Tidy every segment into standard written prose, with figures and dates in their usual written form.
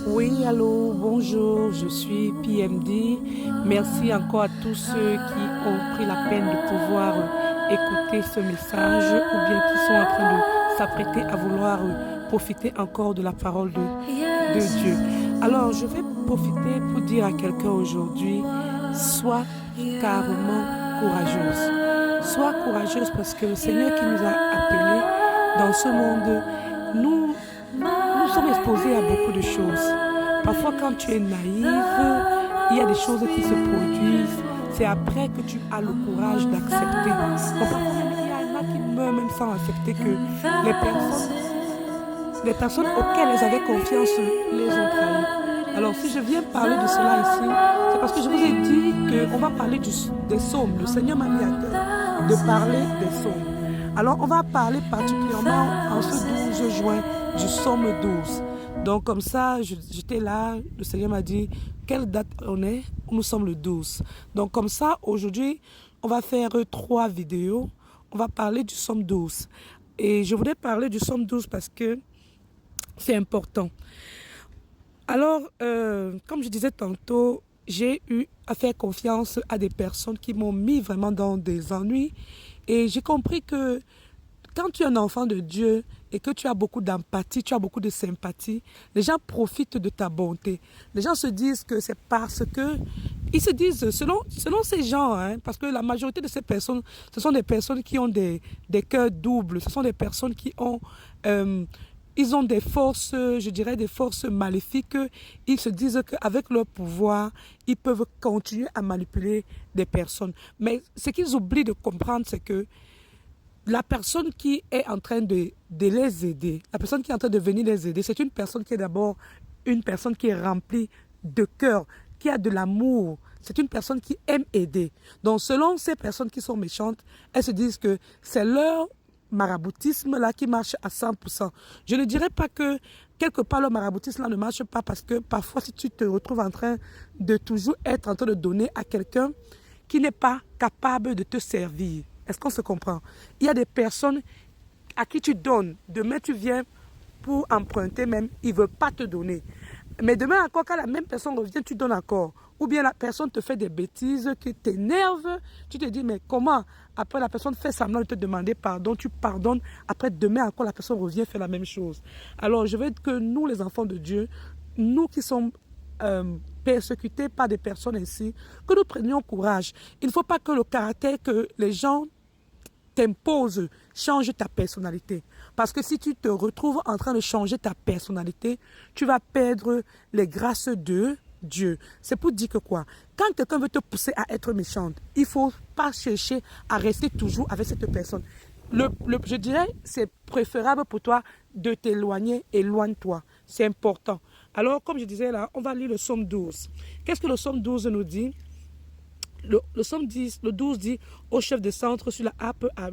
Oui, allô, bonjour, je suis PMD. Merci encore à tous ceux qui ont pris la peine de pouvoir écouter ce message ou bien qui sont en train de s'apprêter à vouloir profiter encore de la parole de Dieu. Alors, je vais profiter pour dire à quelqu'un aujourd'hui, sois carrément courageuse. Sois courageuse parce que le Seigneur qui nous a appelés dans ce monde, nous sommes exposés à beaucoup de choses. Parfois, quand tu es naïve, il y a des choses qui se produisent. C'est après que tu as le courage d'accepter. Donc, parfois, il y en a qui meurent même sans accepter que les personnes auxquelles elles avaient confiance les ont trahis. Alors, si je viens parler de cela ici, c'est parce que je vous ai dit qu'on va parler des psaumes. Le Seigneur m'a mis à cœur de parler des psaumes. Alors, on va parler particulièrement en ce 12 juin du psaume 12. Donc, comme ça, j'étais là, le Seigneur m'a dit, quelle date on est? Nous sommes le 12. Donc, comme ça, aujourd'hui, on va faire 3 vidéos. On va parler du psaume 12. Et je voulais parler du psaume 12 parce que c'est important. Alors, comme je disais tantôt, j'ai eu à faire confiance à des personnes qui m'ont mis vraiment dans des ennuis. Et j'ai compris que quand tu es un enfant de Dieu et que tu as beaucoup d'empathie, tu as beaucoup de sympathie, les gens profitent de ta bonté. Les gens se disent que c'est parce que... Ils se disent, selon ces gens, parce que la majorité de ces personnes, ce sont des personnes qui ont des cœurs doubles. Ce sont des personnes qui ont... ils ont des forces, je dirais des forces maléfiques. Ils se disent qu'avec leur pouvoir, ils peuvent continuer à manipuler des personnes. Mais ce qu'ils oublient de comprendre, c'est que la personne qui est en train de les aider, la personne qui est en train de venir les aider, c'est une personne qui est d'abord une personne qui est remplie de cœur, qui a de l'amour. C'est une personne qui aime aider. Donc, selon ces personnes qui sont méchantes, elles se disent que c'est leur maraboutisme là qui marche à 100%. Je ne dirais pas que quelque part le maraboutisme là ne marche pas parce que parfois si tu te retrouves en train de toujours être en train de donner à quelqu'un qui n'est pas capable de te servir. Est-ce qu'on se comprend? Il y a des personnes à qui tu donnes. Demain, tu viens pour emprunter même, ils ne veulent pas te donner. Mais demain encore, quand la même personne revient, tu donnes encore. Ou bien la personne te fait des bêtises qui t'énervent. Tu te dis, mais comment? Après, la personne fait semblant de te demander pardon, tu pardonnes. Après, demain encore, la personne revient faire la même chose. Alors, je veux que nous, les enfants de Dieu, nous qui sommes persécutés par des personnes ainsi, que nous prenions courage. Il ne faut pas que le caractère que les gens t'imposent change ta personnalité. Parce que si tu te retrouves en train de changer ta personnalité, tu vas perdre les grâces de Dieu. C'est pour dire que quoi? Quand quelqu'un veut te pousser à être méchante, il ne faut pas chercher à rester toujours avec cette personne. Je dirais, c'est préférable pour toi de t'éloigner, éloigne-toi. C'est important. Alors, comme je disais là, on va lire le psaume 12. Qu'est-ce que le psaume 12 nous dit? Le 12 dit au chef de centre sur la harpe à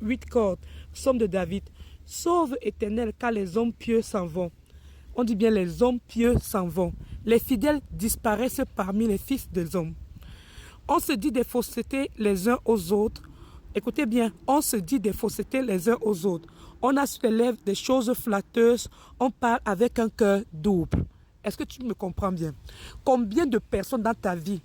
8 cordes, psaume de David. Sauve Éternel, car les hommes pieux s'en vont. On dit bien les hommes pieux s'en vont. Les fidèles disparaissent parmi les fils des hommes. On se dit des faussetés les uns aux autres. Écoutez bien, on se dit des faussetés les uns aux autres. On a sur les lèvres des choses flatteuses. On parle avec un cœur double. Est-ce que tu me comprends bien? Combien de personnes dans ta vie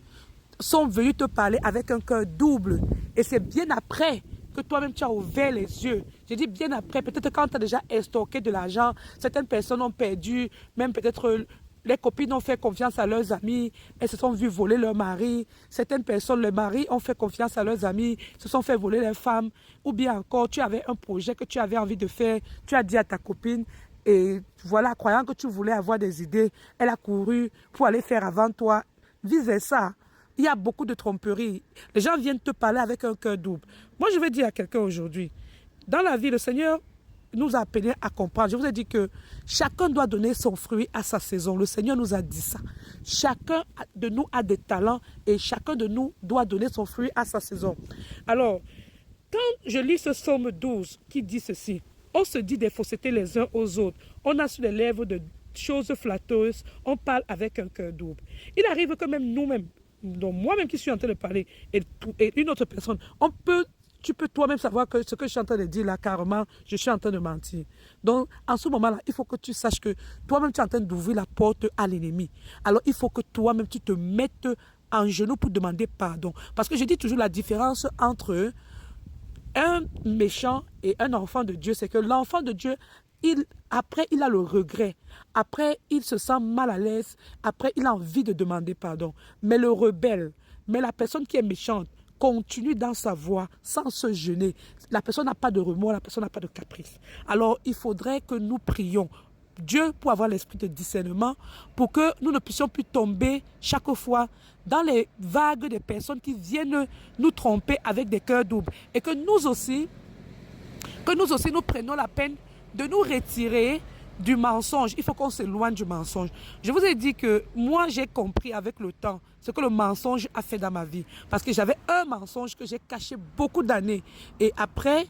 sont venus te parler avec un cœur double? Et c'est bien après que toi-même tu as ouvert les yeux. Je dis bien après, peut-être quand tu as déjà estorqué de l'argent, certaines personnes ont perdu, même peut-être les copines ont fait confiance à leurs amis, elles se sont vues voler leur mari. Certaines personnes, les maris ont fait confiance à leurs amis, se sont fait voler leurs femmes. Ou bien encore, tu avais un projet que tu avais envie de faire, tu as dit à ta copine, et voilà, croyant que tu voulais avoir des idées, elle a couru pour aller faire avant toi. Vice-versa. Il y a beaucoup de tromperies. Les gens viennent te parler avec un cœur double. Moi, je vais dire à quelqu'un aujourd'hui, dans la vie, le Seigneur nous a appelés à comprendre. Je vous ai dit que chacun doit donner son fruit à sa saison. Le Seigneur nous a dit ça. Chacun de nous a des talents et chacun de nous doit donner son fruit à sa saison. Alors, quand je lis ce psaume 12 qui dit ceci, on se dit des faussetés les uns aux autres. On a sur les lèvres de choses flatteuses. On parle avec un cœur double. Il arrive que même nous-mêmes, donc moi-même qui suis en train de parler, et une autre personne, on peut tu peux toi-même savoir que ce que je suis en train de dire là, carrément, je suis en train de mentir. Donc, en ce moment-là, il faut que tu saches que toi-même, tu es en train d'ouvrir la porte à l'ennemi. Alors, il faut que toi-même, tu te mettes en genoux pour demander pardon. Parce que je dis toujours la différence entre un méchant et un enfant de Dieu, c'est que l'enfant de Dieu, après, il a le regret. Après, il se sent mal à l'aise. Après, il a envie de demander pardon. Mais le rebelle, mais la personne qui est méchante, continue dans sa voie sans se gêner. La personne n'a pas de remords, la personne n'a pas de caprice. Alors, il faudrait que nous prions Dieu pour avoir l'esprit de discernement, pour que nous ne puissions plus tomber chaque fois dans les vagues des personnes qui viennent nous tromper avec des cœurs doubles. Et que nous aussi, nous prenions la peine de nous retirer du mensonge. Il faut qu'on s'éloigne du mensonge. Je vous ai dit que moi, j'ai compris avec le temps ce que le mensonge a fait dans ma vie. Parce que j'avais un mensonge que j'ai caché beaucoup d'années. Et après,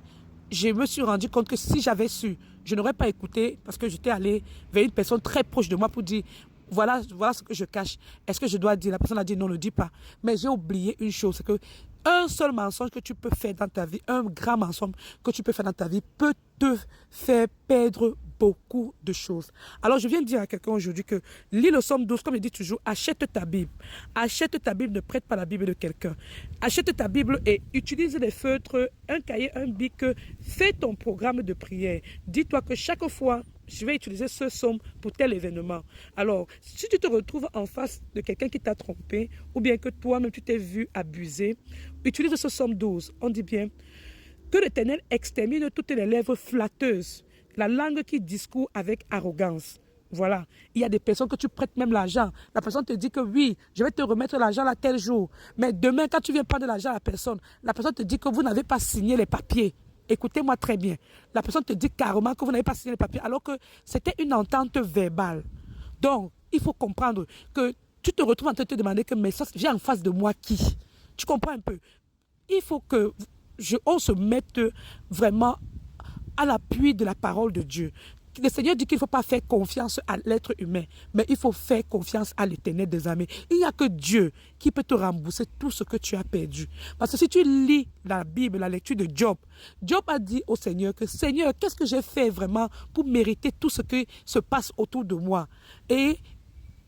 je me suis rendu compte que si j'avais su, je n'aurais pas écouté parce que j'étais allé vers une personne très proche de moi pour dire, voilà ce que je cache. Est-ce que je dois dire? La personne a dit non, ne dis pas. Mais j'ai oublié une chose, c'est que un seul mensonge que tu peux faire dans ta vie, un grand mensonge que tu peux faire dans ta vie peut te faire perdre beaucoup de choses. Alors, je viens de dire à quelqu'un aujourd'hui que lis le Somme 12, comme je dis toujours, achète ta Bible. Achète ta Bible, ne prête pas la Bible de quelqu'un. Achète ta Bible et utilise des feutres, un cahier, un bic. Fais ton programme de prière. Dis-toi que chaque fois, je vais utiliser ce somme pour tel événement. Alors, si tu te retrouves en face de quelqu'un qui t'a trompé, ou bien que toi-même tu t'es vu abuser, utilise ce somme 12. On dit bien que l'Éternel extermine toutes les lèvres flatteuses, la langue qui discourt avec arrogance. Voilà. Il y a des personnes que tu prêtes même l'argent. La personne te dit que oui, je vais te remettre l'argent à tel jour. Mais demain, quand tu viens prendre l'argent à la personne te dit que vous n'avez pas signé les papiers. Écoutez-moi très bien. La personne te dit carrément que vous n'avez pas signé les papiers alors que c'était une entente verbale. Donc, il faut comprendre que tu te retrouves en train de te demander que mais ça vient en face de moi qui? Tu comprends un peu? Il faut que on se mette vraiment à l'appui de la parole de Dieu. Le Seigneur dit qu'il ne faut pas faire confiance à l'être humain, mais il faut faire confiance à l'Éternel des armées. Il n'y a que Dieu qui peut te rembourser tout ce que tu as perdu. Parce que si tu lis la Bible, la lecture de Job, Job a dit au Seigneur que Seigneur, qu'est-ce que j'ai fait vraiment pour mériter tout ce qui se passe autour de moi? Et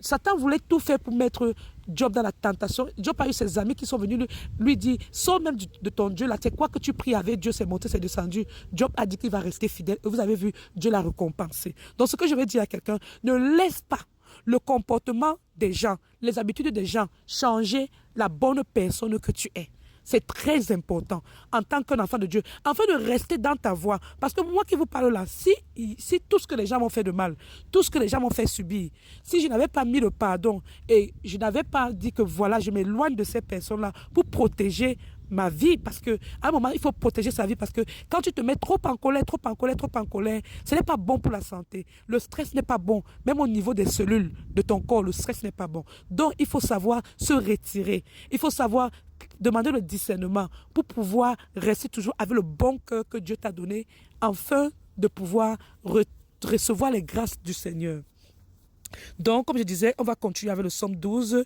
Satan voulait tout faire pour mettre Job dans la tentation. Job a eu ses amis qui sont venus lui dire, sors même de ton Dieu là, c'est quoi que tu pries avec Dieu, c'est monté, c'est descendu. Job a dit qu'il va rester fidèle et vous avez vu, Dieu l'a récompensé. Donc ce que je vais dire à quelqu'un, ne laisse pas le comportement des gens, les habitudes des gens changer la bonne personne que tu es. C'est très important en tant qu'un enfant de Dieu, afin de rester dans ta voie. Parce que moi qui vous parle là, si tout ce que les gens m'ont fait de mal, tout ce que les gens m'ont fait subir, si je n'avais pas mis le pardon et je n'avais pas dit que voilà, je m'éloigne de ces personnes-là pour protéger ma vie, parce qu'à un moment, il faut protéger sa vie, parce que quand tu te mets trop en colère, ce n'est pas bon pour la santé. Le stress n'est pas bon, même au niveau des cellules de ton corps, le stress n'est pas bon. Donc, il faut savoir se retirer. Il faut savoir demander le discernement pour pouvoir rester toujours avec le bon cœur que Dieu t'a donné, afin de pouvoir recevoir les grâces du Seigneur. Donc, comme je disais, on va continuer avec le Somme 12.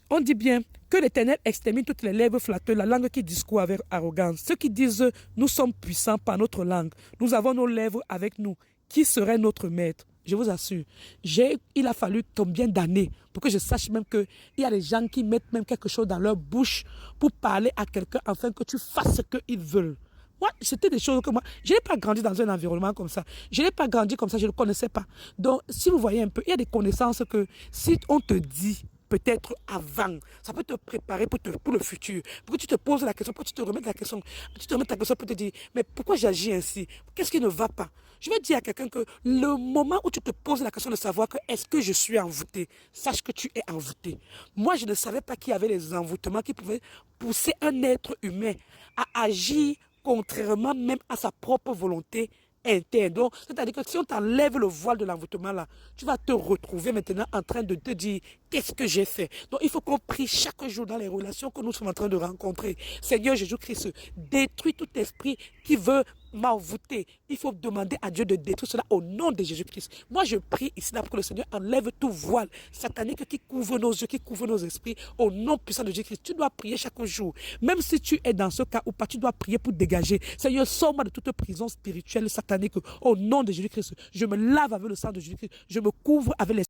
On dit bien que l'Éternel extermine toutes les lèvres flatteuses, la langue qui discourt avec arrogance. Ceux qui disent « nous sommes puissants par notre langue, nous avons nos lèvres avec nous, qui serait notre maître ?» Je vous assure, il a fallu combien d'années pour que je sache même qu'il y a des gens qui mettent même quelque chose dans leur bouche pour parler à quelqu'un afin que tu fasses ce qu'ils veulent. Moi, c'était des choses que moi, je n'ai pas grandi dans un environnement comme ça. Je n'ai pas grandi comme ça, je ne le connaissais pas. Donc, si vous voyez un peu, il y a des connaissances que si on te dit, peut-être avant, ça peut te préparer pour le futur. Pour que tu te poses la question, pour que tu te remettes la question. Tu te remettes la question pour te dire, mais pourquoi j'agis ainsi? Qu'est-ce qui ne va pas? Je vais dire à quelqu'un que le moment où tu te poses la question de savoir que est-ce que je suis envoûté, sache que tu es envoûté. Moi, je ne savais pas qu'il y avait les envoûtements qui pouvaient pousser un être humain à agir contrairement même à sa propre volonté interne. Donc, c'est-à-dire que si on t'enlève le voile de l'envoûtement là, tu vas te retrouver maintenant en train de te dire qu'est-ce que j'ai fait. Donc, il faut qu'on prie chaque jour dans les relations que nous sommes en train de rencontrer. Seigneur Jésus-Christ, détruis tout esprit qui veut m'envoûter. Il faut demander à Dieu de détruire cela au nom de Jésus-Christ. Moi, je prie ici là pour que le Seigneur enlève tout voile satanique qui couvre nos yeux, qui couvre nos esprits, au nom puissant de Jésus-Christ. Tu dois prier chaque jour. Même si tu es dans ce cas ou pas, tu dois prier pour dégager. Seigneur, sors-moi de toute prison spirituelle satanique au nom de Jésus-Christ. Je me lave avec le sang de Jésus-Christ. Je me couvre avec les